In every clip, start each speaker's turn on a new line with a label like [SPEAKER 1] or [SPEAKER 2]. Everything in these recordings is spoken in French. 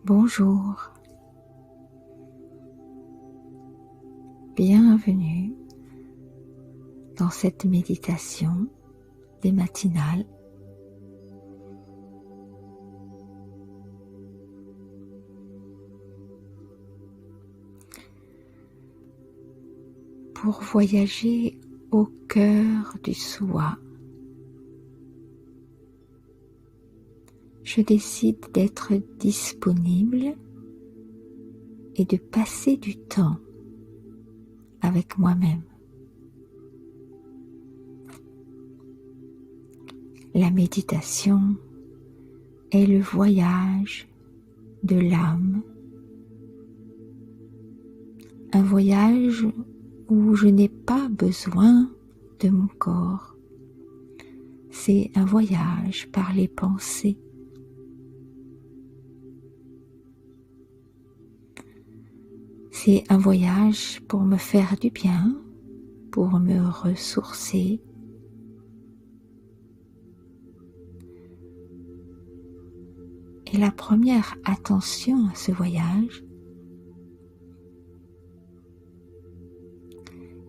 [SPEAKER 1] Bonjour, bienvenue dans cette méditation des matinales. Pour voyager au cœur du soi, je décide d'être disponible et de passer du temps avec moi-même. La méditation est le voyage de l'âme, un voyage où je n'ai pas besoin de mon corps. C'est un voyage par les pensées. C'est un voyage pour me faire du bien, pour me ressourcer. Et la première attention à ce voyage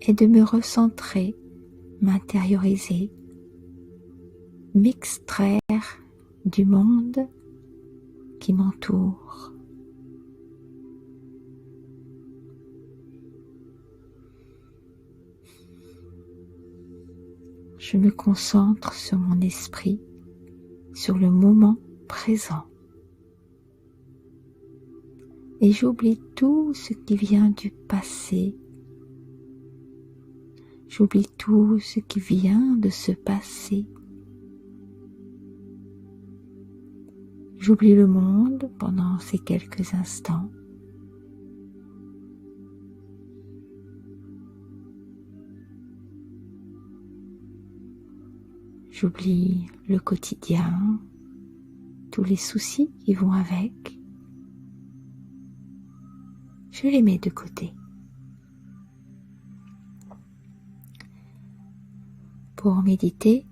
[SPEAKER 1] est de me recentrer, m'intérioriser, m'extraire du monde qui m'entoure. Je me concentre sur mon esprit, sur le moment présent. Et j'oublie tout ce qui vient du passé. J'oublie tout ce qui vient de se passer. J'oublie le monde pendant ces quelques instants. J'oublie le quotidien, tous les soucis qui vont avec. Je les mets de côté. Pour méditer,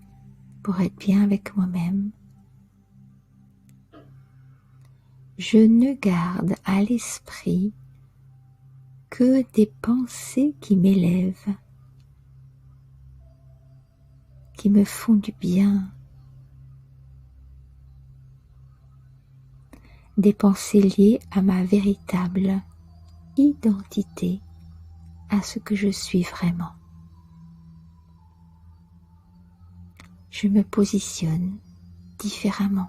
[SPEAKER 1] pour être bien avec moi-même, je ne garde à l'esprit que des pensées qui m'élèvent, qui me font du bien, des pensées liées à ma véritable identité, à ce que je suis vraiment. Je me positionne différemment.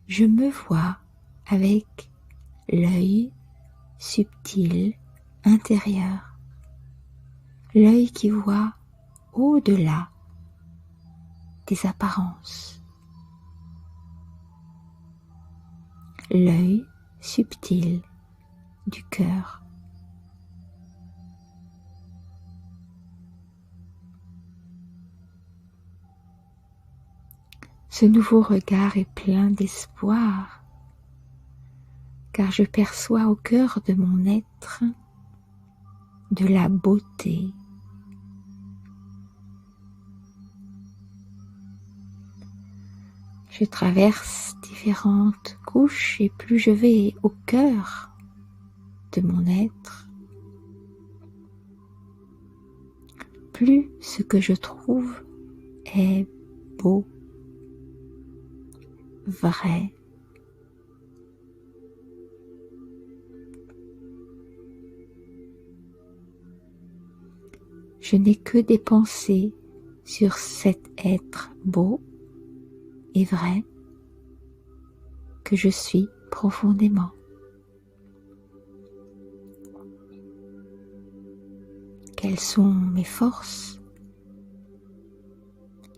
[SPEAKER 1] Je me vois avec l'œil subtil intérieur, l'œil qui voit au-delà des apparences, l'œil subtil du cœur. Ce nouveau regard est plein d'espoir, car je perçois au cœur de mon être de la beauté. Je traverse différentes couches et plus je vais au cœur de mon être, plus ce que je trouve est beau, vrai. Je n'ai que des pensées sur cet être beau et vrai que je suis profondément. Quelles sont mes forces?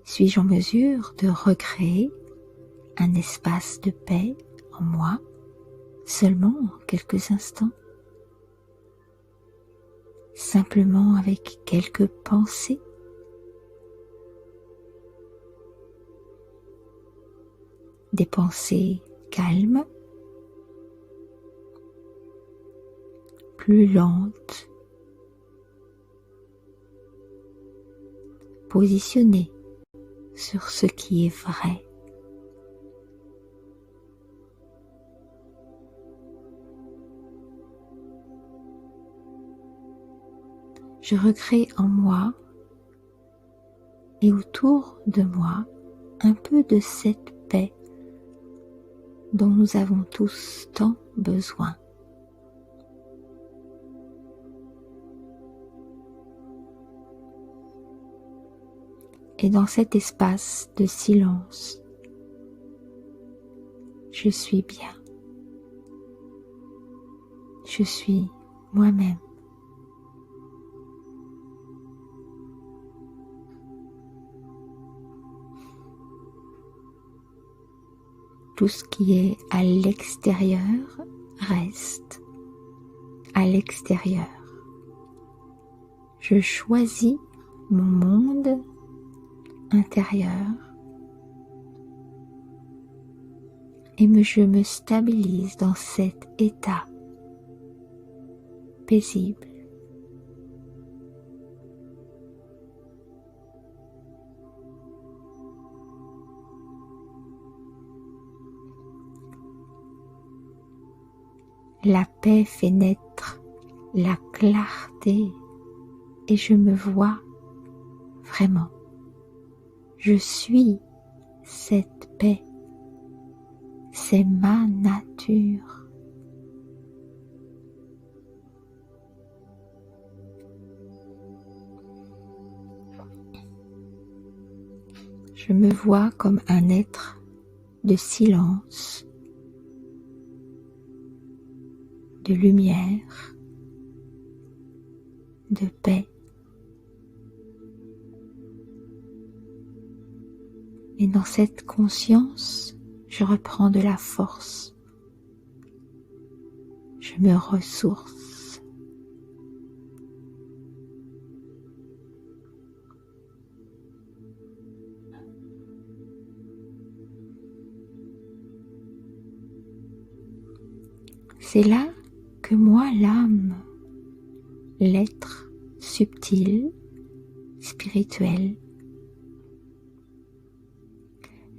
[SPEAKER 1] Suis-je en mesure de recréer un espace de paix en moi, seulement en quelques instants? Simplement avec quelques pensées? Des pensées calmes, plus lentes, positionnées sur ce qui est vrai. je recrée en moi et autour de moi un peu de cette paix dont nous avons tous tant besoin. Et dans cet espace de silence, je suis bien. Je suis moi-même. Tout ce qui est à l'extérieur reste à l'extérieur. Je choisis mon monde intérieur et je me stabilise dans cet état paisible. La paix fait naître la clarté et je me vois vraiment. Je suis cette paix. C'est ma nature. Je me vois comme un être de silence, de lumière, de paix. Et dans cette conscience, je reprends de la force. Je me ressource. C'est là que moi, l'âme, l'être subtil, spirituel,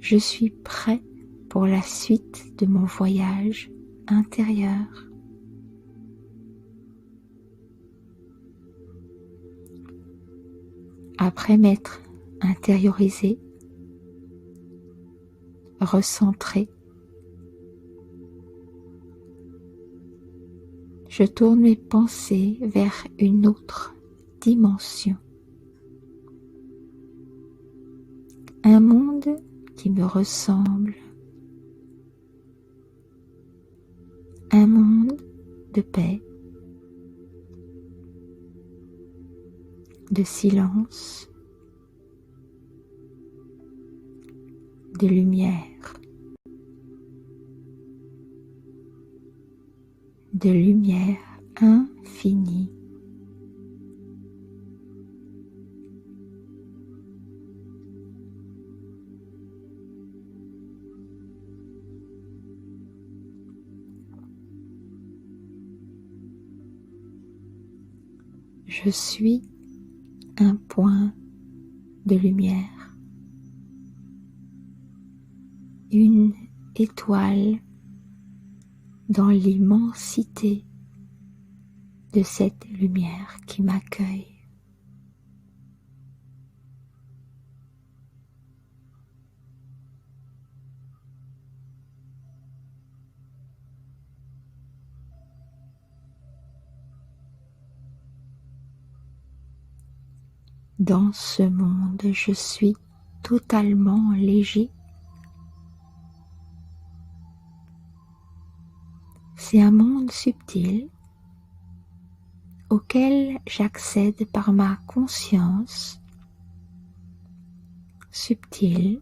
[SPEAKER 1] je suis prêt pour la suite de mon voyage intérieur. Après m'être intériorisé, recentré, je tourne mes pensées vers une autre dimension. Un monde qui me ressemble. Un monde de paix, de silence, de lumière, infinie. Je suis un point de lumière, une étoile dans l'immensité de cette lumière qui m'accueille. Dans ce monde, je suis totalement léger. C'est un monde subtil auquel j'accède par ma conscience subtile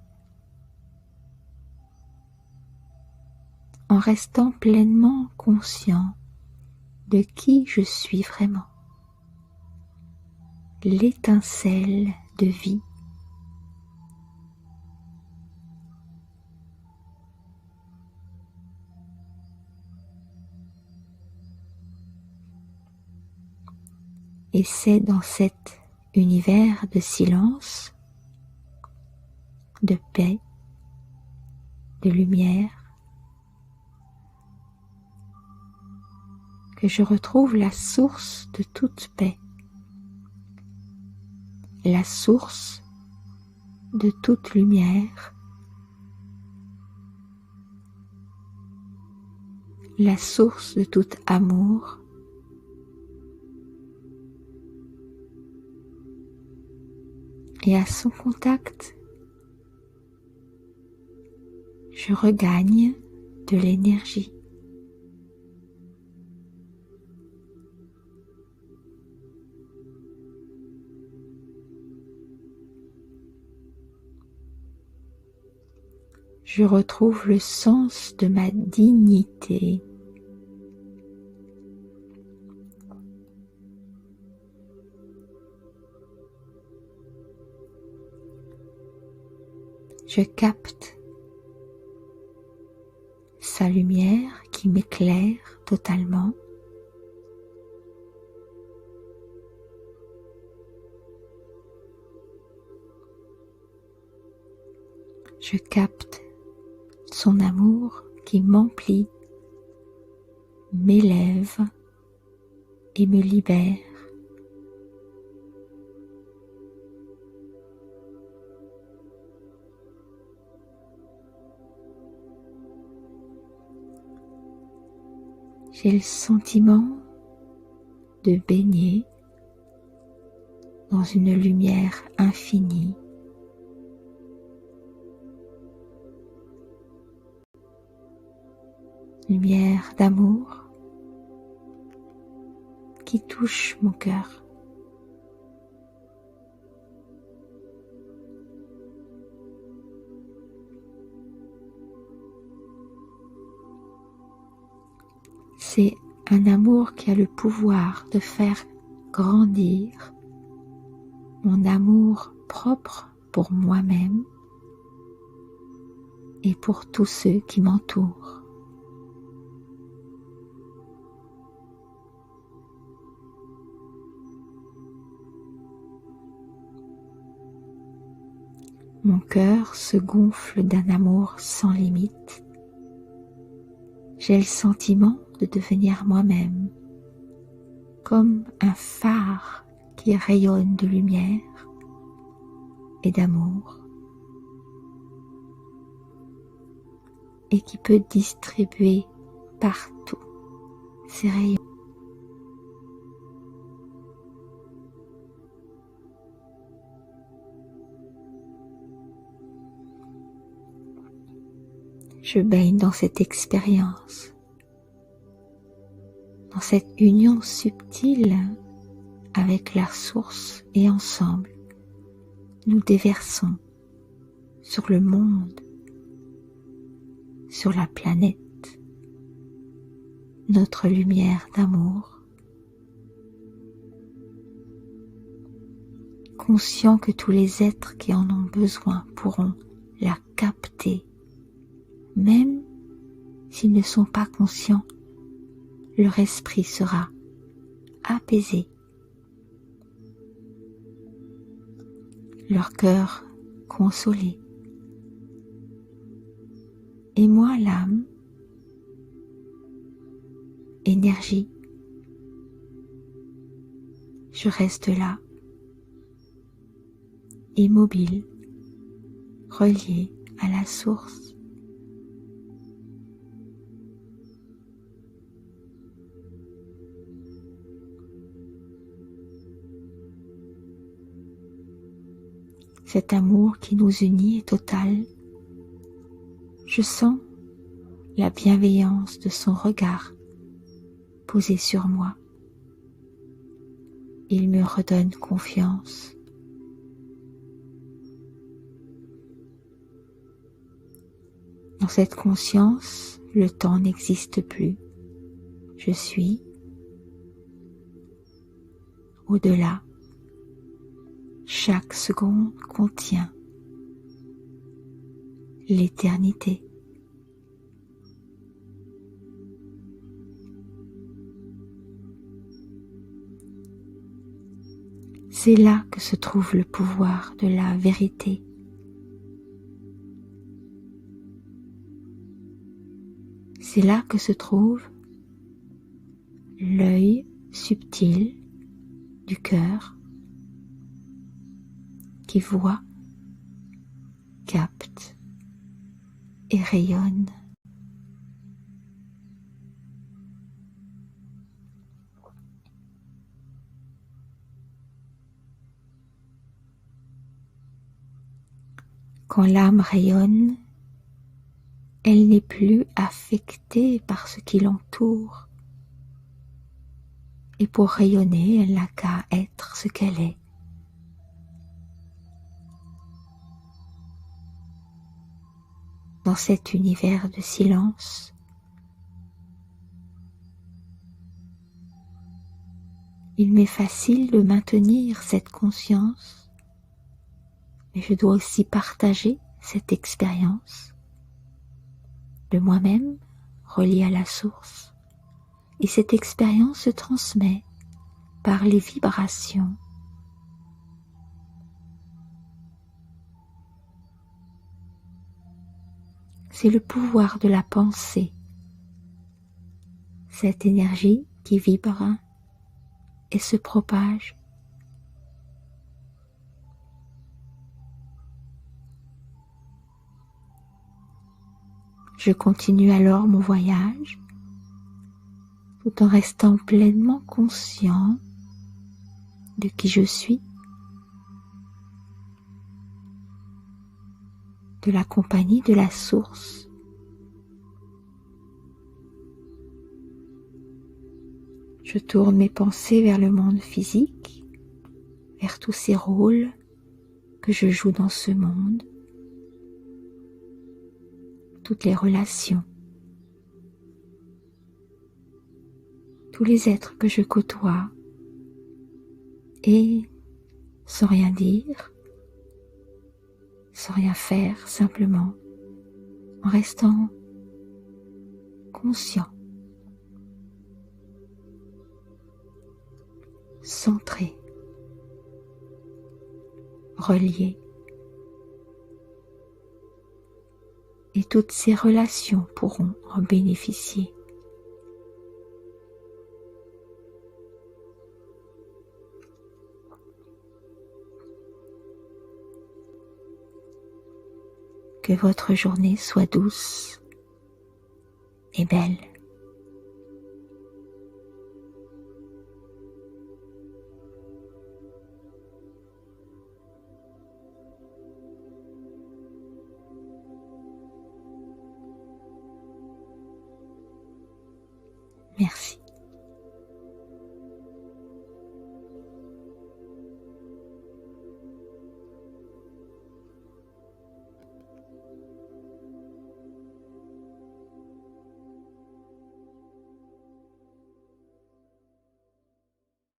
[SPEAKER 1] en restant pleinement conscient de qui je suis vraiment. L'étincelle de vie. Et c'est dans cet univers de silence, de paix, de lumière, que je retrouve la source de toute paix, la source de toute lumière, la source de tout amour, et à son contact, je regagne de l'énergie. Je retrouve le sens de ma dignité. Je capte sa lumière qui m'éclaire totalement. Je capte son amour qui m'emplit, m'élève et me libère. J'ai le sentiment de baigner dans une lumière infinie. Lumière d'amour qui touche mon cœur. C'est un amour qui a le pouvoir de faire grandir mon amour propre pour moi-même et pour tous ceux qui m'entourent. Mon cœur se gonfle d'un amour sans limite. J'ai le sentiment de devenir moi-même, comme un phare qui rayonne de lumière et d'amour et qui peut distribuer partout ses rayons. Je baigne dans cette expérience, dans cette union subtile avec la source et ensemble, nous déversons sur le monde, sur la planète, notre lumière d'amour, conscient que tous les êtres qui en ont besoin pourront la capter. Même s'ils ne sont pas conscients, leur esprit sera apaisé, leur cœur consolé. Et moi, l'âme, énergie, je reste là, immobile, relié à la source. Cet amour qui nous unit est total. Je sens la bienveillance de son regard posé sur moi. Il me redonne confiance. Dans cette conscience, le temps n'existe plus. Je suis au-delà. Chaque seconde contient l'éternité. C'est là que se trouve le pouvoir de la vérité. C'est là que se trouve l'œil subtil du cœur qui voit, capte et rayonne. Quand l'âme rayonne, elle n'est plus affectée par ce qui l'entoure. Et pour rayonner, elle n'a qu'à être ce qu'elle est. Dans cet univers de silence, il m'est facile de maintenir cette conscience, mais je dois aussi partager cette expérience de moi-même reliée à la source. Et cette expérience se transmet par les vibrations. C'est le pouvoir de la pensée, cette énergie qui vibre et se propage. Je continue alors mon voyage tout en restant pleinement conscient de qui je suis, de la compagnie de la source. Je tourne mes pensées vers le monde physique, vers tous ces rôles que je joue dans ce monde, toutes les relations, tous les êtres que je côtoie, et sans rien dire, sans rien faire, simplement en restant conscient, centré, relié. Et toutes ces relations pourront en bénéficier. Que votre journée soit douce et belle. Merci.